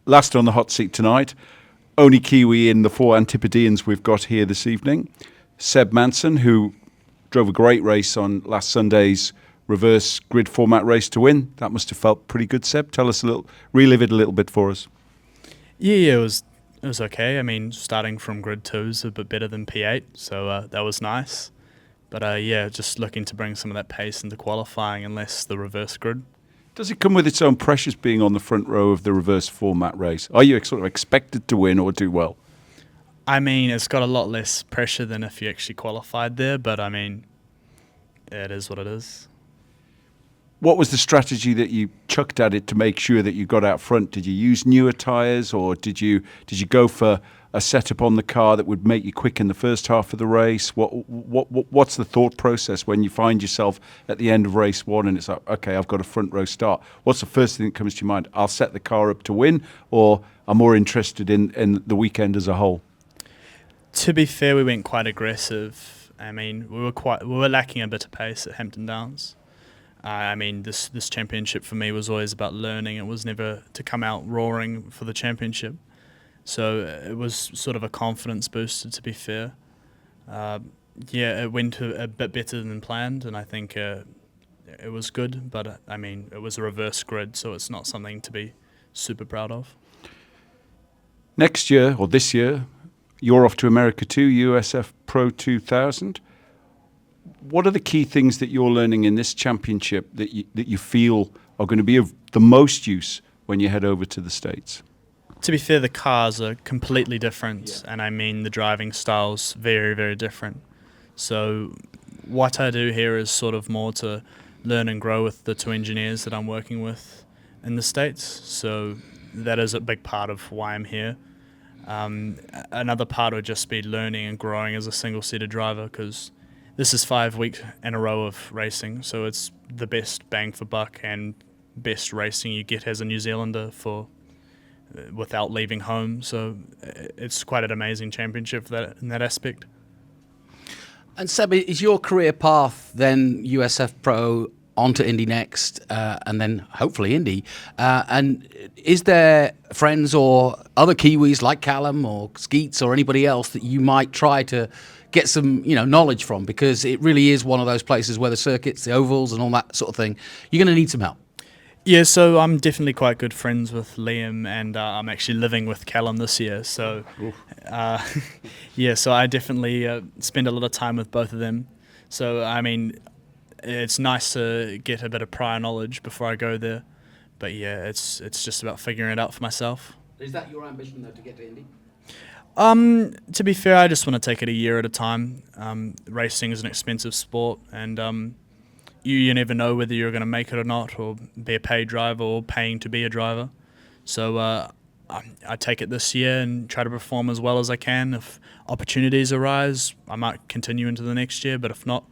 last on the hot seat tonight, only Kiwi in the 4 Antipodeans we've got here this evening, Seb Manson, who drove a great race on last Sunday's reverse grid format race to win. That must have felt pretty good, Seb. Tell us relive it a little bit for us. Yeah, it was okay. I mean, starting from grid 2 is a bit better than P8, so that was nice. But yeah, just looking to bring some of that pace into qualifying and less the reverse grid. Does it come with its own pressures being on the front row of the reverse format race? Are you sort of expected to win or do well? I mean, it's got a lot less pressure than if you actually qualified there, but I mean, it is what it is. What was the strategy that you chucked at it to make sure that you got out front? Did you use newer tyres, or did you go for a setup on the car that would make you quick in the first half of the race? What's the thought process when you find yourself at the end of race 1 and it's like, okay, I've got a front row start? What's the first thing that comes to your mind? I'll set the car up to win, or I'm more interested in the weekend as a whole? To be fair, we went quite aggressive. I mean, we were lacking a bit of pace at Hampton Downs. I mean, this championship for me was always about learning. It was never to come out roaring for the championship. So it was sort of a confidence booster, to be fair. Yeah, it went a bit better than planned, and I think it was good. But, I mean, it was a reverse grid, so it's not something to be super proud of. Next year, or this year, you're off to America too, USF Pro 2000. What are the key things that you're learning in this championship that you feel are going to be of the most use when you head over to the States? To be fair, the cars are completely different, and I mean the driving style's very, very different. So what I do here is sort of more to learn and grow with the 2 engineers that I'm working with in the States. So that is a big part of why I'm here. Another part would just be learning and growing as a single-seater driver, because this is 5 weeks in a row of racing, so it's the best bang for buck and best racing you get as a New Zealander without leaving home. So it's quite an amazing championship in that aspect. And Seb, is your career path then USF Pro onto Indy next, and then hopefully Indy? And is there friends or other Kiwis like Callum or Skeets or anybody else that you might try to get some, knowledge from? Because it really is one of those places where the circuits, the ovals and all that sort of thing, you're going to need some help. Yeah, so I'm definitely quite good friends with Liam, and I'm actually living with Callum this year. So, yeah, so I definitely spend a lot of time with both of them. So, I mean, it's nice to get a bit of prior knowledge before I go there. But yeah, it's just about figuring it out for myself. Is that your ambition, though, to get to Indy? To be fair, I just want to take it a year at a time. Racing is an expensive sport, and you never know whether you're going to make it or not, or be a paid driver or paying to be a driver. So I take it this year and try to perform as well as I can. If opportunities arise, I might continue into the next year, but if not,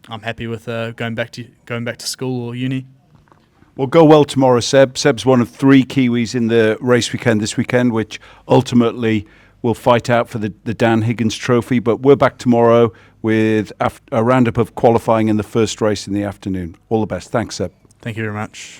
I'm happy with going back to school or uni. Well, go well tomorrow, Seb. Seb's one of 3 Kiwis in the race weekend this weekend, which ultimately will fight out for the Dan Higgins Trophy. But we're back tomorrow with a roundup of qualifying in the first race in the afternoon. All the best. Thanks, Seb. Thank you very much.